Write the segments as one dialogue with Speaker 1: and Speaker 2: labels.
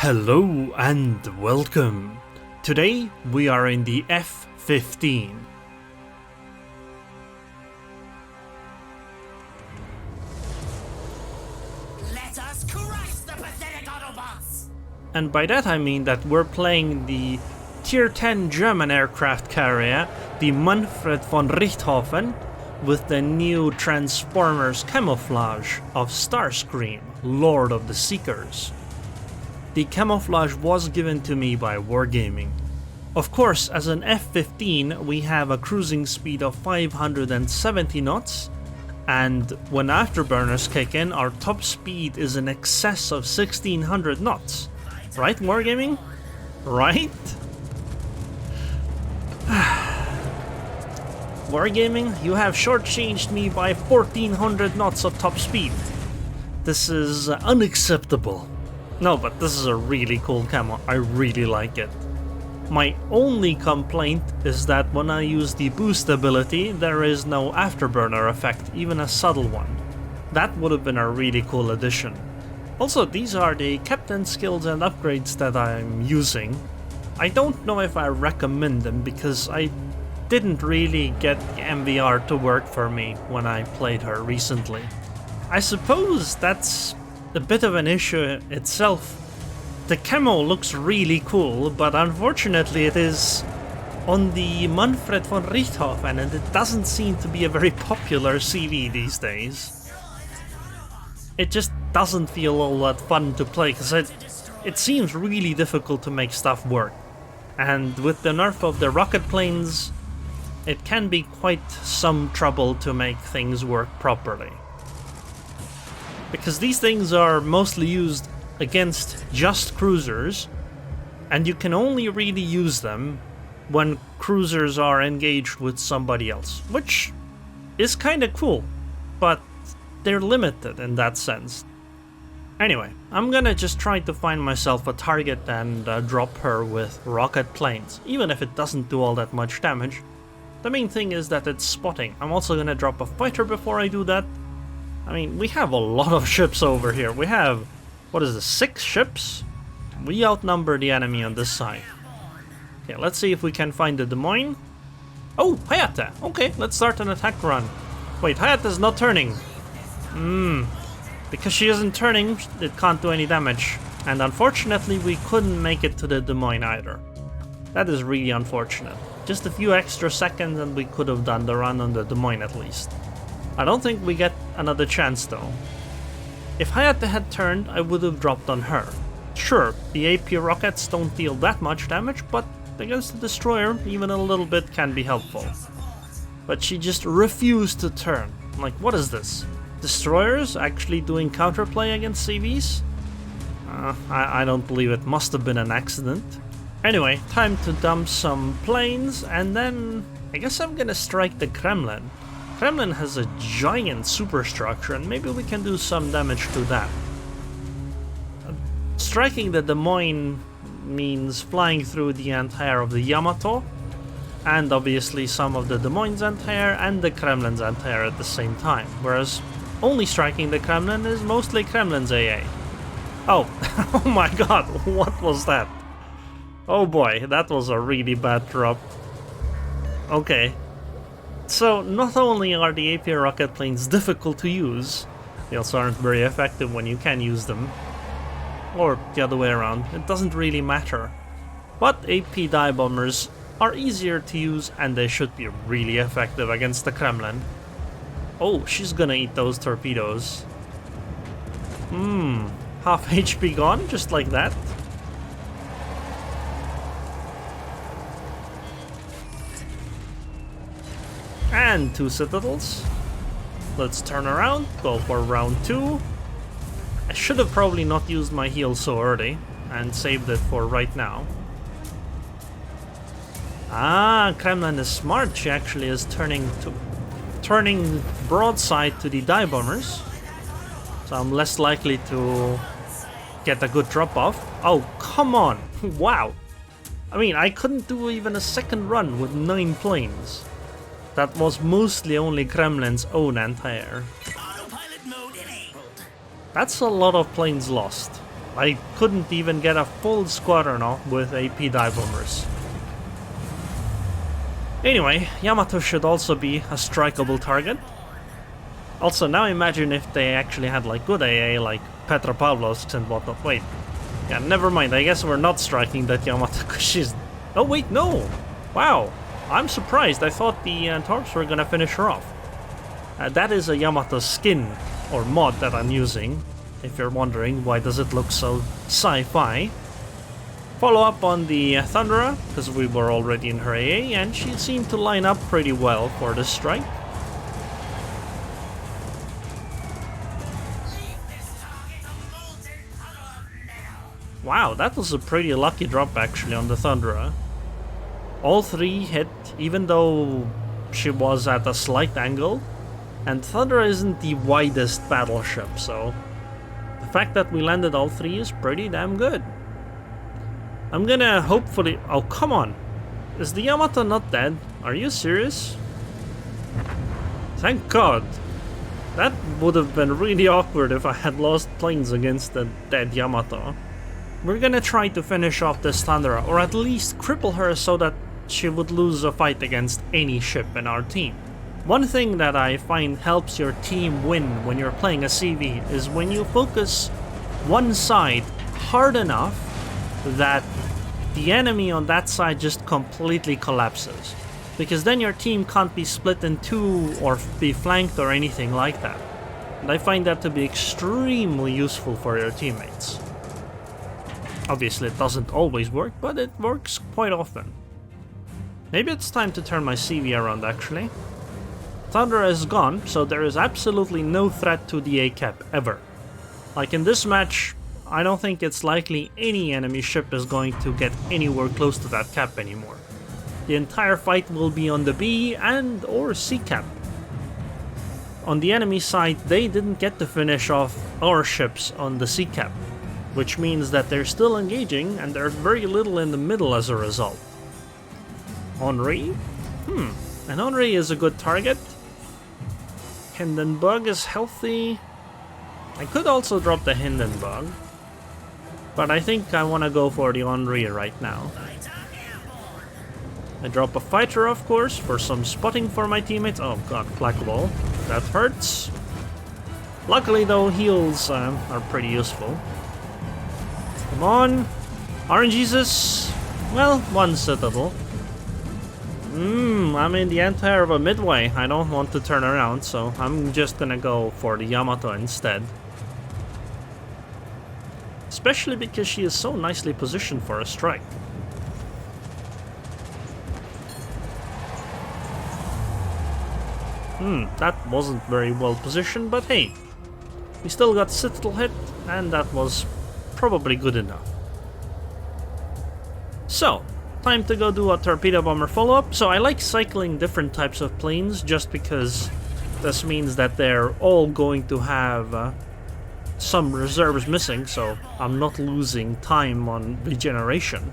Speaker 1: Hello and welcome. Today we are in the F-15.
Speaker 2: Let us crush the pathetic Autobots!
Speaker 1: And by that I mean that we're playing the Tier 10 German aircraft carrier, the Manfred von Richthofen, with the new Transformers camouflage of Starscream, Lord of the Seekers. The camouflage was given to me by Wargaming. Of course, as an F-15 we have a cruising speed of 570 knots, and when afterburners kick in our top speed is in excess of 1600 knots. Right, Wargaming? Right? Wargaming, you have shortchanged me by 1400 knots of top speed. This is unacceptable. No, but this is a really cool camo, I really like it. My only complaint is that when I use the boost ability, there is no afterburner effect, even a subtle one. That would have been a really cool addition. Also, these are the captain skills and upgrades that I'm using. I don't know if I recommend them because I didn't really get the MVR to work for me when I played her recently. I suppose that's a bit of an issue itself. The camo looks really cool, but unfortunately it is on the Manfred von Richthofen and it doesn't seem to be a very popular CV these days. It just doesn't feel all that fun to play because it seems really difficult to make stuff work. And with the nerf of the rocket planes, it can be quite some trouble to make things work properly. Because these things are mostly used against just cruisers, and you can only really use them when cruisers are engaged with somebody else, which is kinda cool, but they're limited in that sense. Anyway, I'm gonna just try to find myself a target and drop her with rocket planes, even if it doesn't do all that much damage. The main thing is that it's spotting. I'm also gonna drop a fighter before I do that. I mean, we have a lot of ships over here. We have, what is this, 6 ships? We outnumber the enemy on this side. Okay, let's see if we can find the Des Moines. Oh, Hayate! Okay, let's start an attack run. Wait, Hayate's not turning. Because she isn't turning, it can't do any damage. And unfortunately, we couldn't make it to the Des Moines either. That is really unfortunate. Just a few extra seconds and we could have done the run on the Des Moines at least. I don't think we get another chance though. If Hayate had turned, I would have dropped on her. Sure, the AP rockets don't deal that much damage, but against the destroyer, even a little bit can be helpful. But she just refused to turn. Like, what is this? Destroyers actually doing counterplay against CVs? I don't believe it. Must have been an accident. Anyway, time to dump some planes, and then I guess I'm gonna strike the Kremlin. Kremlin has a giant superstructure, and maybe we can do some damage to that. Striking the Des Moines means flying through the anti-air of the Yamato, and obviously some of the Des Moines anti-air and the Kremlin's anti-air at the same time, whereas only striking the Kremlin is mostly Kremlin's AA. Oh, oh my god, what was that? Oh boy, that was a really bad drop. Okay. So, not only are the AP rocket planes difficult to use, they also aren't very effective when you can use them. Or the other way around, it doesn't really matter. But AP dive bombers are easier to use and they should be really effective against the Kremlin. Oh, she's gonna eat those torpedoes. Half HP gone, just like that. And 2 citadels. Let's turn around, go for round 2. I should have probably not used my heal so early and saved it for right now. Ah, Kremlin is smart. She actually is turning broadside to the dive bombers. So I'm less likely to get a good drop off. Oh, come on. Wow. I mean, I couldn't do even a second run with 9 planes. That was mostly only Kremlin's own anti-air.
Speaker 2: Autopilot mode enabled.
Speaker 1: That's a lot of planes lost. I couldn't even get a full squadron off with AP dive bombers. Anyway, Yamato should also be a strikeable target. Also, now imagine if they actually had like good AA like Petropavlovsk and whatnot. Wait, yeah, never mind. I guess we're not striking that Yamato because she's... Oh wait, no! Wow, I'm surprised. I thought the Torps were gonna finish her off. That is a Yamato skin or mod that I'm using. If you're wondering why does it look so sci-fi. Follow up on the Thunderer, because we were already in her AA, and she seemed to line up pretty well for this strike. Wow, that was a pretty lucky drop actually on the Thunderer. All three hit, even though she was at a slight angle, and Thunderer isn't the widest battleship, so the fact that we landed all three is pretty damn good. I'm gonna hopefully... Oh, come on! Is the Yamato not dead? Are you serious? Thank God! That would have been really awkward if I had lost planes against the dead Yamato. We're gonna try to finish off this Thunderer, or at least cripple her so that she would lose a fight against any ship in our team. One thing that I find helps your team win when you're playing a CV is when you focus one side hard enough that the enemy on that side just completely collapses. Because then your team can't be split in two or be flanked or anything like that. And I find that to be extremely useful for your teammates. Obviously it doesn't always work, but it works quite often. Maybe it's time to turn my CV around actually. Thunder is gone, so there is absolutely no threat to the A-cap ever. Like in this match, I don't think it's likely any enemy ship is going to get anywhere close to that cap anymore. The entire fight will be on the B and or C cap. On the enemy side, they didn't get to finish off our ships on the C cap, which means that they're still engaging and there's very little in the middle as a result. Henri? And Henri is a good target. Hindenburg is healthy. I could also drop the Hindenburg, but I think I want to go for the Henri right now. I drop a fighter, of course, for some spotting for my teammates. Oh god, flak wall. That hurts. Luckily though, heals are pretty useful. Come on. RNGesus. Well, one citadel. I'm in the entire of a midway. I don't want to turn around, so I'm just gonna go for the Yamato instead. Especially because she is so nicely positioned for a strike. That wasn't very well positioned, but hey, we still got Citadel hit, and that was probably good enough. So, time to go do a torpedo bomber follow-up. So I like cycling different types of planes just because this means that they're all going to have some reserves missing, so I'm not losing time on regeneration.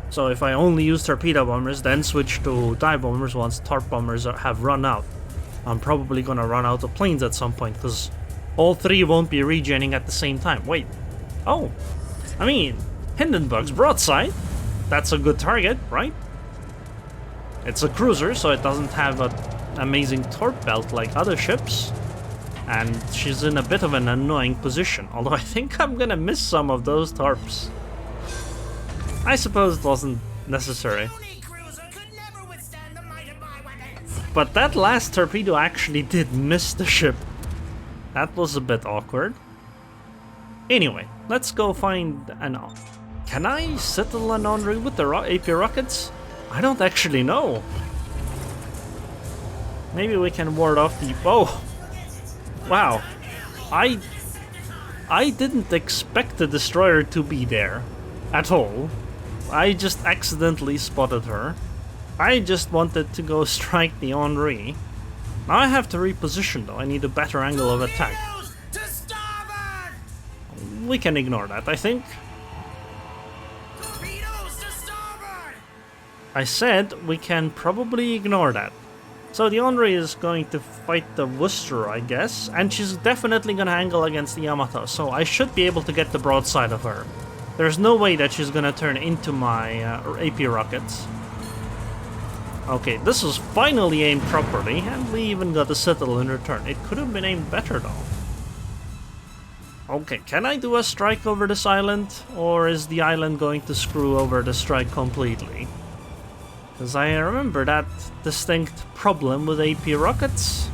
Speaker 1: So if I only use torpedo bombers, then switch to dive bombers once torp bombers have run out, I'm probably gonna run out of planes at some point because all three won't be regenning at the same time. Wait. Oh. I mean, Hindenburg's broadside. That's a good target, right? It's a cruiser, so it doesn't have an amazing torp belt like other ships. And she's in a bit of an annoying position, although I think I'm gonna miss some of those torps. I suppose it wasn't necessary. But that last torpedo actually did miss the ship. That was a bit awkward. Anyway, let's go find an... Can I settle an Henri with the AP rockets? I don't actually know. Maybe we can ward off the... Oh! Wow. I didn't expect the destroyer to be there. At all. I just accidentally spotted her. I just wanted to go strike the Henri. Now I have to reposition though. I need a better angle of attack. We can ignore that, I think. I said we can probably ignore that. So the Henri is going to fight the Worcester, I guess, and she's definitely gonna angle against the Yamato, so I should be able to get the broadside of her. There's no way that she's gonna turn into my AP rockets. Okay, this was finally aimed properly, and we even got a settle in return. It could have been aimed better though. Okay, can I do a strike over this island, or is the island going to screw over the strike completely? Because I remember that distinct problem with AP rockets.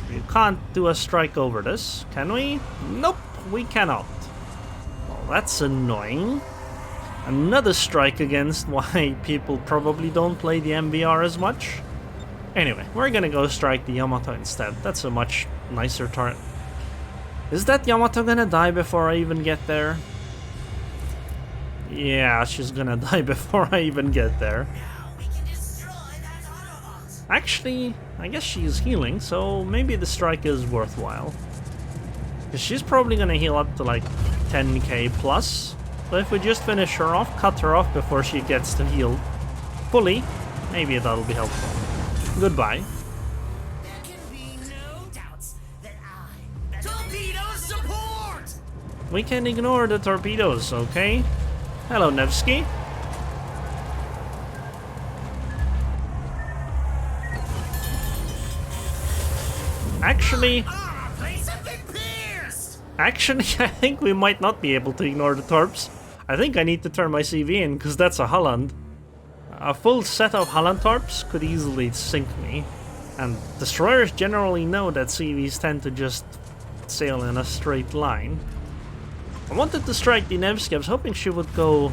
Speaker 1: You can't do a strike over this, can we? Nope, we cannot. Well, that's annoying. Another strike against why people probably don't play the MVR as much. Anyway, we're gonna go strike the Yamato instead. That's a much nicer turret. Is that Yamato gonna die before I even get there? Yeah, she's gonna die before I even get there. Actually, I guess she's healing, so maybe the strike is worthwhile. Because she's probably gonna heal up to like 10k plus. So if we just finish her off, cut her off before she gets to heal fully, maybe that'll be helpful. Goodbye.
Speaker 2: There can be no doubts that torpedo support!
Speaker 1: We can ignore the torpedoes, okay? Hello, Nevsky. Actually, I think we might not be able to ignore the torps. I think I need to turn my CV in, because that's a Holland. A full set of Holland torps could easily sink me. And destroyers generally know that CVs tend to just sail in a straight line. I wanted to strike the Nevsky. I was hoping she would go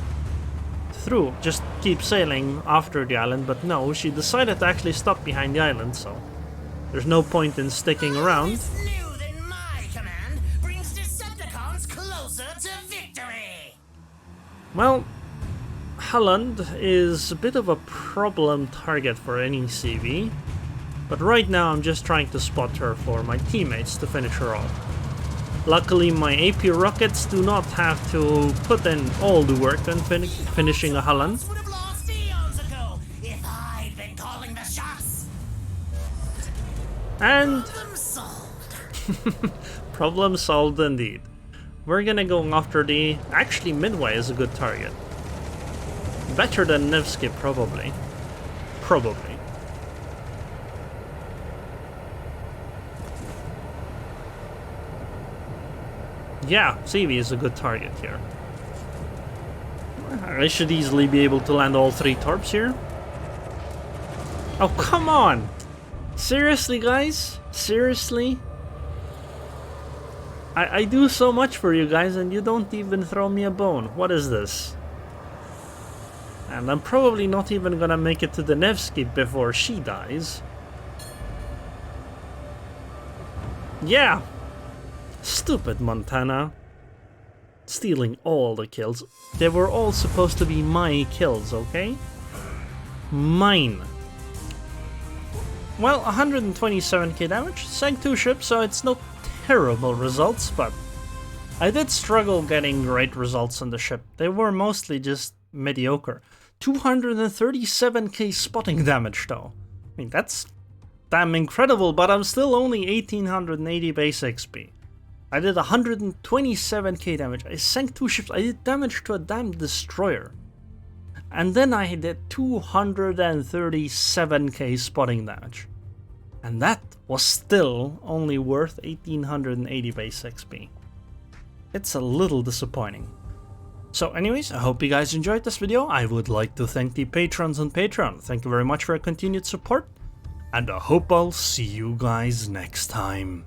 Speaker 1: through, just keep sailing after the island, but no, she decided to actually stop behind the island, so there's no point in sticking around. Well, Holland is a bit of a problem target for any CV, but right now I'm just trying to spot her for my teammates to finish her off. Luckily my AP rockets do not have to put in all the work on finishing a Holland. And problem solved indeed. We're gonna go after the... Actually, Midway is a good target. Better than Nevsky, probably. Probably. Yeah, CV is a good target here. I should easily be able to land all 3 torps here. Oh, come on! Seriously, guys? Seriously? I do so much for you guys and you don't even throw me a bone. What is this? And I'm probably not even gonna make it to the Nevsky before she dies. Yeah! Stupid Montana. Stealing all the kills. They were all supposed to be my kills, okay? Mine. Well, 127k damage, sank 2 ships, so it's not terrible results, but I did struggle getting great results on the ship. They were mostly just mediocre. 237k spotting damage though. I mean, that's damn incredible, but I'm still only 1880 base XP. I did 127k damage, I sank 2 ships, I did damage to a damn destroyer. And then I did 237k spotting damage. And that was still only worth 1880 base XP. It's a little disappointing. So anyways, I hope you guys enjoyed this video. I would like to thank the patrons on Patreon. Thank you very much for your continued support. And I hope I'll see you guys next time.